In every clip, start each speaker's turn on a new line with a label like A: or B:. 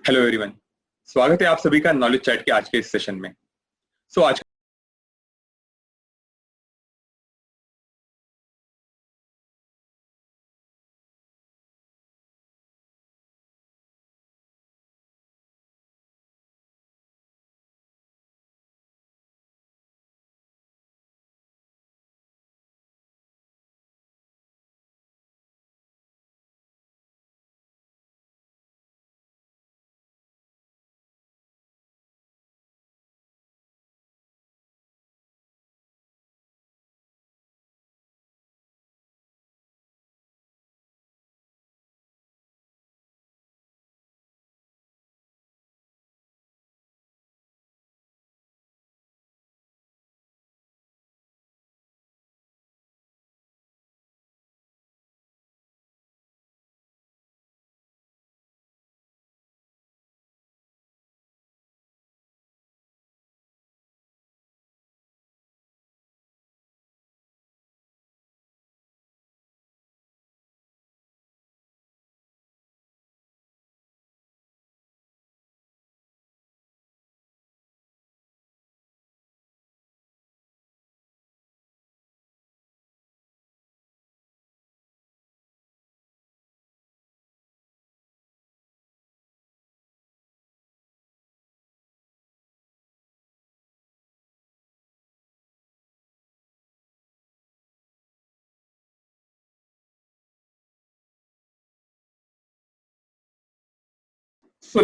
A: Hello everyone, स्वागत है आप सभी का नॉलेज चैट के आज के इस सेशन में। आज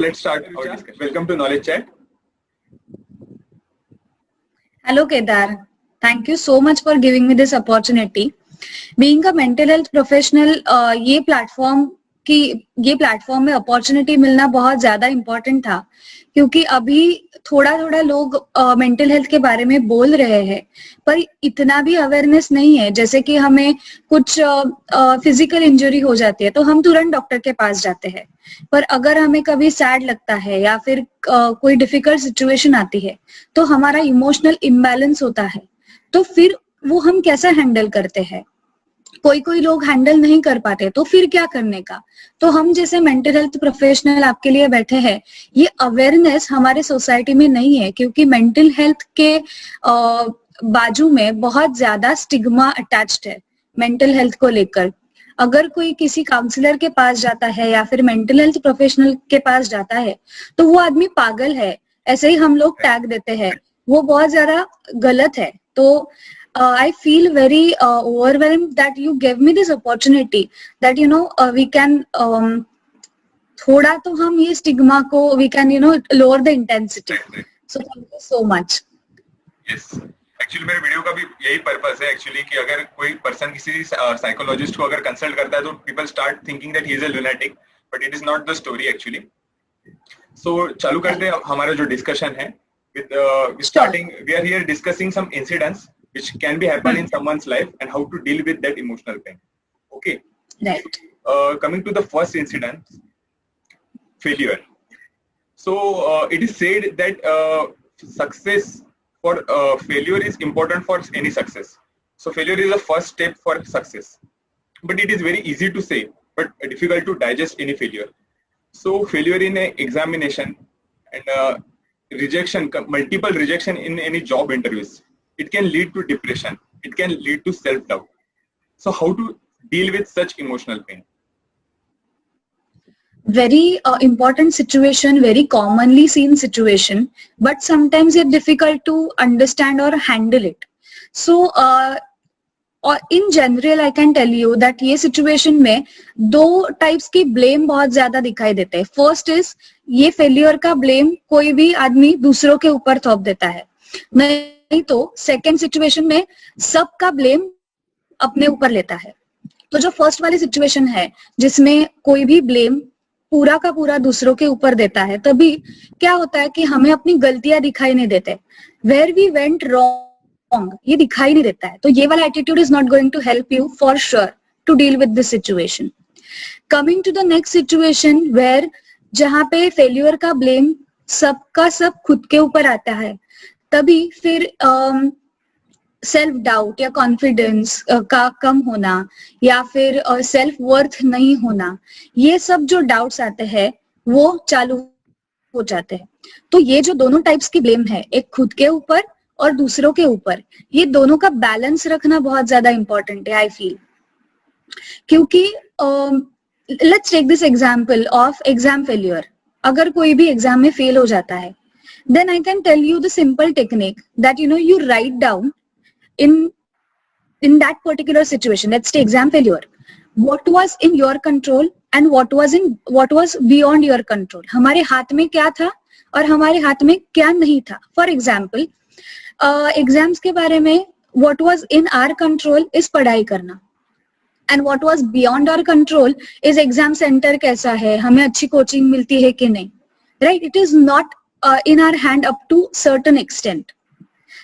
A: let's start our discussion. Welcome to Knowledge Chat.
B: Hello Kedar, thank you so much for giving me this opportunity. Being a mental health professional, ये प्लेटफॉर्म में अपॉर्चुनिटी मिलना बहुत ज्यादा इम्पोर्टेंट था, क्योंकि अभी थोड़ा थोड़ा लोग मेंटल हेल्थ के बारे में बोल रहे हैं, पर इतना भी अवेयरनेस नहीं है। जैसे कि हमें कुछ फिजिकल इंजरी हो जाती है तो हम तुरंत डॉक्टर के पास जाते हैं, पर अगर हमें कभी सैड लगता है या फिर कोई डिफिकल्ट सिचुएशन आती है तो हमारा इमोशनल इम्बैलेंस होता है, तो फिर वो हम कैसे हैंडल करते हैं। कोई लोग हैंडल नहीं कर पाते, तो फिर क्या करने का। तो हम जैसे मेंटल हेल्थ प्रोफेशनल आपके लिए बैठे हैं, ये अवेयरनेस हमारे सोसाइटी में नहीं है, क्योंकि मेंटल हेल्थ के बाजू में बहुत ज्यादा स्टिग्मा अटैच्ड है मेंटल हेल्थ को लेकर। अगर कोई किसी काउंसलर के पास जाता है या फिर मेंटल हेल्थ प्रोफेशनल के पास जाता है तो वो आदमी पागल है, ऐसे ही हम लोग टैग देते हैं, वो बहुत ज्यादा गलत है। तो I feel very overwhelmed that you gave me this opportunity that we can थोड़ा तो हम ये स्टिग्मा को we can lower the intensity. So thank you so much.
A: Yes. Actually मेरे वीडियो का भी यही पर्पस है एक्चुअली कि अगर कोई पर्सन किसी साइकोलॉजिस्ट को अगर कंसल्ट करता है तो people start thinking that he is a lunatic, but it is not the story actually. So चालू करते हैं हमारा जो डिस्कशन है with starting we are here discussing some incidents which can be happen in someone's life and how to deal with that emotional pain. Okay,
B: right.
A: Coming to the first incident, failure. So it is said that success for failure is important for any success. So failure is the first step for success, but it is very easy to say but difficult to digest any failure. So failure in a examination and rejection, multiple rejection in any job interviews, it can lead to depression, it can lead to self-doubt. So how to deal with such emotional pain?
B: Very important situation, very commonly seen situation, but sometimes it's difficult to understand or handle it. So in general I can tell you that ये situation में दो types की blame बहुत ज्यादा दिखाई देते हैं. First is ये failure का blame कोई भी आदमी दूसरों के ऊपर थोप देता है, नहीं तो second situation में सबका blame अपने ऊपर लेता है. तो जो first वाली situation है जिसमें कोई भी blame पूरा का पूरा दूसरों के ऊपर देता है, तभी क्या होता है कि हमें अपनी गलतियां दिखाई नहीं देते, where we went wrong ये दिखाई नहीं देता है. तो ये वाला attitude is not going to help you for sure to deal with this situation. Coming to the next situation where जहाँ पे failure का blame सबका सब खुद के ऊपर आता है, तभी फिर सेल्फ डाउट या कॉन्फिडेंस का कम होना या फिर सेल्फ वर्थ नहीं होना, ये सब जो डाउट्स आते हैं वो चालू हो जाते हैं। तो ये जो दोनों टाइप्स की ब्लेम है, एक खुद के ऊपर और दूसरों के ऊपर, ये दोनों का बैलेंस रखना बहुत ज्यादा इंपॉर्टेंट है आई फील। क्योंकि let's take this example of exam failure. अगर कोई भी एग्जाम में फेल हो जाता है, then I can tell you the simple technique that you write down in that particular situation. Let's take exam failure. What was in your control and what was beyond your control. हमारे हाथ में क्या था और हमारे हाथ में क्या नहीं था. For example, एग्जाम्स के बारे में what was in our control is पढ़ाई करना, and what was beyond our control is exam centre कैसा है, हमें अच्छी कोचिंग मिलती है कि नहीं. Right? It is not in our hand up to certain extent.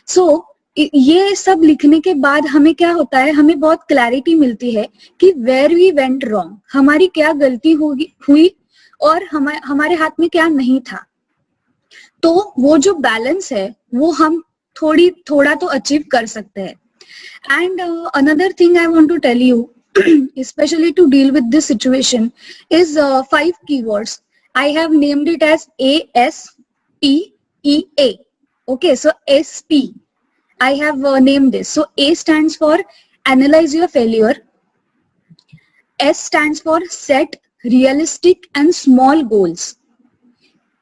B: So ये सब लिखने के बाद हमें क्या होता है, हमें बहुत क्लैरिटी मिलती है कि where we went wrong, हमारी क्या गलती हुई और हमारे हाथ में क्या नहीं था. तो वो जो बैलेंस है वो हम थोड़ा तो अचीव कर सकते हैं. And another thing I want to tell you, especially to deal with this situation, is 5 keywords. I have named it as ASPEA. Okay, so SP. I have named this. So A stands for analyze your failure. S stands for set realistic and small goals.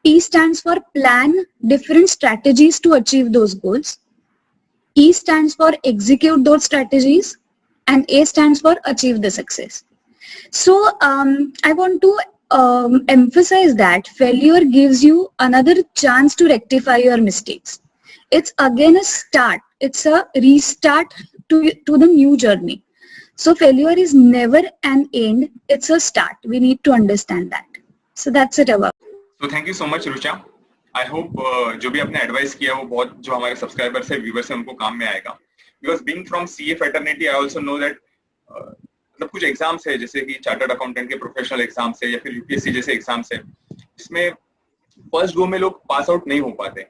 B: P stands for plan different strategies to achieve those goals. E stands for execute those strategies. And A stands for achieve the success. So I want to emphasize that failure gives you another chance to rectify your mistakes. It's again a start. It's a restart to the new journey. So failure is never an end. It's a start. We need to understand that. So that's it about.
A: So thank you so much, Rucha. I hope जो भी आपने advice किया वो बहुत जो हमारे subscribers है, viewers है, उनको काम में आएगा. Because being from CA fraternity, I also know that मतलब कुछ एग्जाम्स है जैसे कि चार्टर्ड अकाउंटेंट के प्रोफेशनल एग्जाम्स है या फिर यूपीएससी जैसे एग्जाम्स है जिसमें फर्स्ट गो में लोग पास आउट नहीं हो पाते.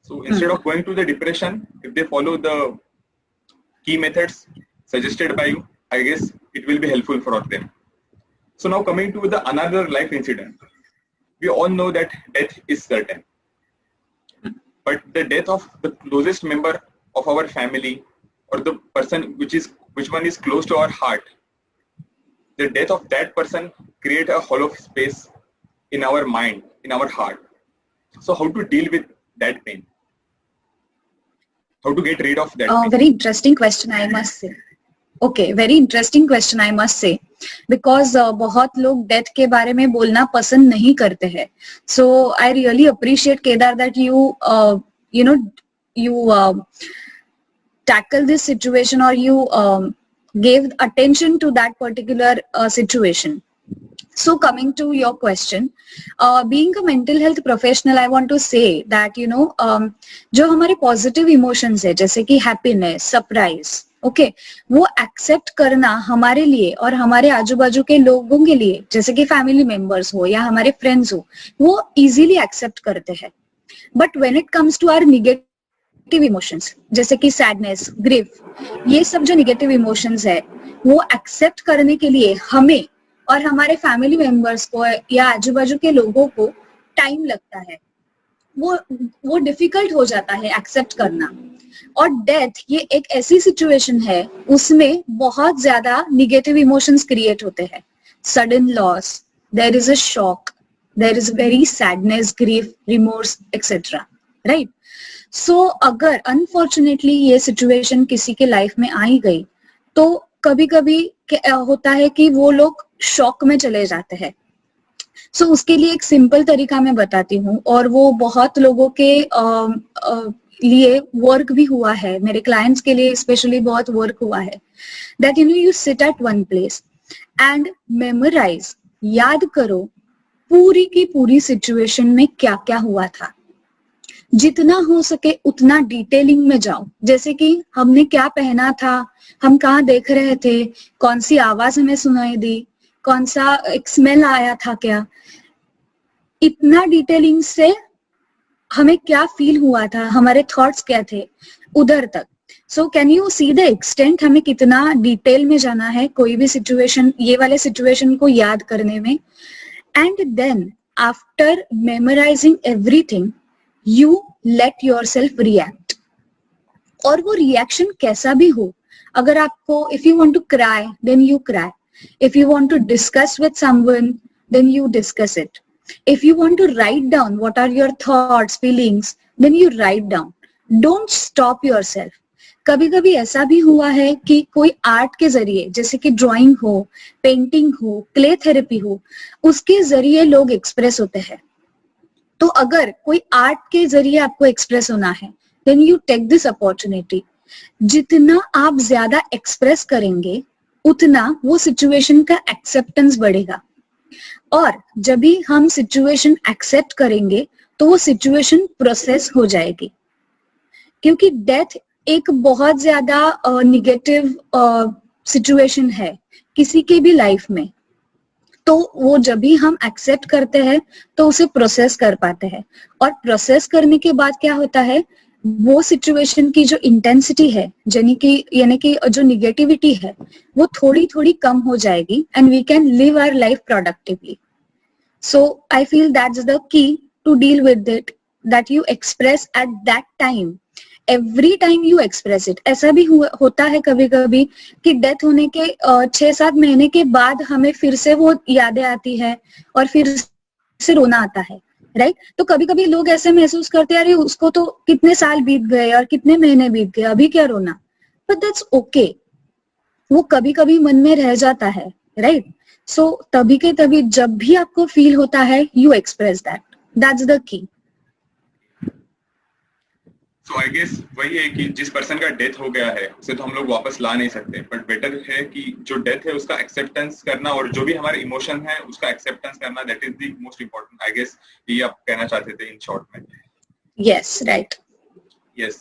A: So instead of going to the depression, if they follow the key methods suggested by you, I guess it will be helpful for them. So now coming to the another life incident, we all know that death is certain, but the death of the closest member of our family or the person which one is close to our heart, the death of that person create a hollow space in our mind, in our heart. So how to deal with that pain? How to get rid of that pain?
B: Very interesting question, I must say. Okay, very interesting question, I must say, because बहुत लोग death के बारे में बोलना पसंद नहीं करते हैं. So I really appreciate, Kedar, that you tackle this situation or you gave attention to that particular situation. So coming to your question, being a mental health professional, I want to say that जो हमारे positive emotions है जैसे कि happiness, surprise, okay, वो accept करना हमारे लिए और हमारे आजू बाजू के लोगों के लिए जैसे कि family members हो या हमारे friends हो, वो easily accept करते हैं. But when it comes to our negative emotions जैसे कि सैडनेस, ग्रीफ, ये सब जो निगेटिव इमोशंस है वो एक्सेप्ट करने के लिए हमें और हमारे फैमिली मेंबर्स को या आजू बाजू के लोगों को टाइम लगता है. वो डिफिकल्ट हो जाता है एक्सेप्ट करना. और डेथ ये एक ऐसी सिचुएशन है उसमें बहुत ज्यादा निगेटिव इमोशंस क्रिएट होते हैं. Sudden loss, there is a shock, there is very sadness, grief, remorse etcetera, right. So अगर अनफॉर्चुनेटली ये सिचुएशन किसी के लाइफ में आई गई तो कभी कभी होता है कि वो लोग शॉक में चले जाते हैं. सो उसके लिए एक सिंपल तरीका मैं बताती हूँ और वो बहुत लोगों के लिए वर्क भी हुआ है, मेरे क्लाइंट्स के लिए स्पेशली बहुत वर्क हुआ है. That you sit at one place and memorize, याद करो पूरी की पूरी सिचुएशन में क्या क्या हुआ था. जितना हो सके उतना डिटेलिंग में जाओ, जैसे कि हमने क्या पहना था, हम कहाँ देख रहे थे, कौन सी आवाज हमें सुनाई दी, कौन सा एक स्मेल आया था, क्या, इतना डिटेलिंग से हमें क्या फील हुआ था, हमारे थॉट्स क्या थे, उधर तक. So can you see the extent हमें कितना डिटेल में जाना है कोई भी सिचुएशन, ये वाले सिचुएशन को याद करने में. And then after memorizing everything, you let yourself react. और वो रिएक्शन कैसा भी हो, अगर आपको if you want to cry, then you cry. If you want to discuss with someone, then you discuss it. If you want to write down what are your thoughts, feelings, then you write down. Don't stop yourself. कभी कभी ऐसा भी हुआ है कि कोई art के जरिए, जैसे कि ड्राइंग हो, पेंटिंग हो, क्ले थेरेपी हो, उसके जरिए लोग एक्सप्रेस होते हैं. तो अगर कोई आर्ट के जरिए आपको एक्सप्रेस होना है, then you take this opportunity. जितना आप ज्यादा एक्सप्रेस करेंगे, उतना वो सिचुएशन का एक्सेप्टेंस बढ़ेगा. और जब भी हम सिचुएशन एक्सेप्ट करेंगे, तो वो सिचुएशन प्रोसेस हो जाएगी. क्योंकि डेथ एक बहुत ज्यादा निगेटिव सिचुएशन है किसी के भी लाइफ में. तो वो जब भी हम एक्सेप्ट करते हैं, तो उसे प्रोसेस कर पाते हैं. और प्रोसेस करने के बाद क्या होता है, वो सिचुएशन की जो इंटेंसिटी है, यानी कि जो निगेटिविटी है, वो थोड़ी थोड़ी कम हो जाएगी and we can live our life productively. So I feel that's the key to deal with it, that you express at that time. Every time you express it. ऐसा भी होता है कभी कभी कि डेथ होने के 6-7 महीने के बाद हमें फिर से वो यादें आती है और फिर से रोना आता है, राइट? तो कभी कभी लोग ऐसे महसूस करते हैं, अरे उसको तो कितने साल बीत गए और कितने महीने बीत गए, अभी क्या रोना. But that's okay. वो कभी कभी मन में रह जाता है, राइट? सो तभी के तभी जब भी आपको फील होता है, you express that. That's the की.
A: So I guess वही है कि जिस पर्सन का डेथ हो गया है, उसे तो हम लोग वापस ला नहीं सकते, बट बेटर है कि जो डेथ है उसका एक्सेप्टेंस करना, और जो भी हमारे इमोशन है उसका एक्सेप्टेंस करना, that is the most important. I guess ये आप कहना चाहते थे इन शॉर्ट में.
B: Yes, right.
A: यस.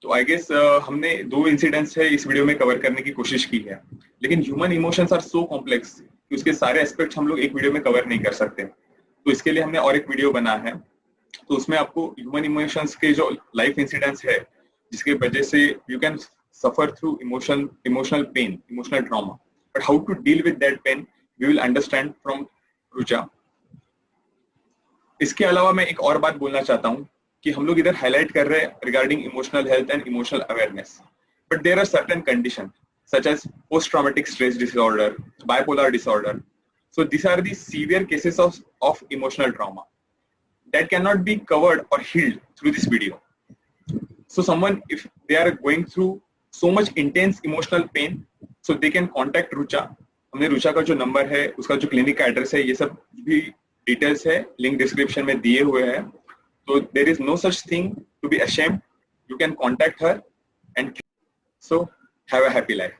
A: तो आई गेस हमने 2 इंसिडेंट्स है इस वीडियो में कवर करने की कोशिश की है, लेकिन human emotions are so complex कि उसके सारे एस्पेक्ट्स हम लोग एक वीडियो में कवर नहीं कर सकते. तो इसके लिए हमने और एक वीडियो बना है. तो उसमें आपको ह्यूमन इमोशंस के जो लाइफ इंसिडेंट्स है, जिसके वजह से you can suffer through emotional pain, emotional trauma, but how to deal with that pain we will understand from Rucha. इसके अलावा मैं एक और बात बोलना चाहता हूँ कि हम लोग इधर हाईलाइट कर रहे हैं regarding emotional health and emotional awareness, but there are certain condition such as post traumatic stress disorder, bipolar disorder. So these are the severe cases of emotional trauma that cannot be covered or healed through this video. So someone, if they are going through so much intense emotional pain, so they can contact Rucha. हमने रुचा का जो number है, उसका जो clinic का address है, ये सब भी डिटेल्स है, लिंक डिस्क्रिप्शन में दिए हुए हैं. So there is no such thing to be ashamed. You can contact her and so have a happy life.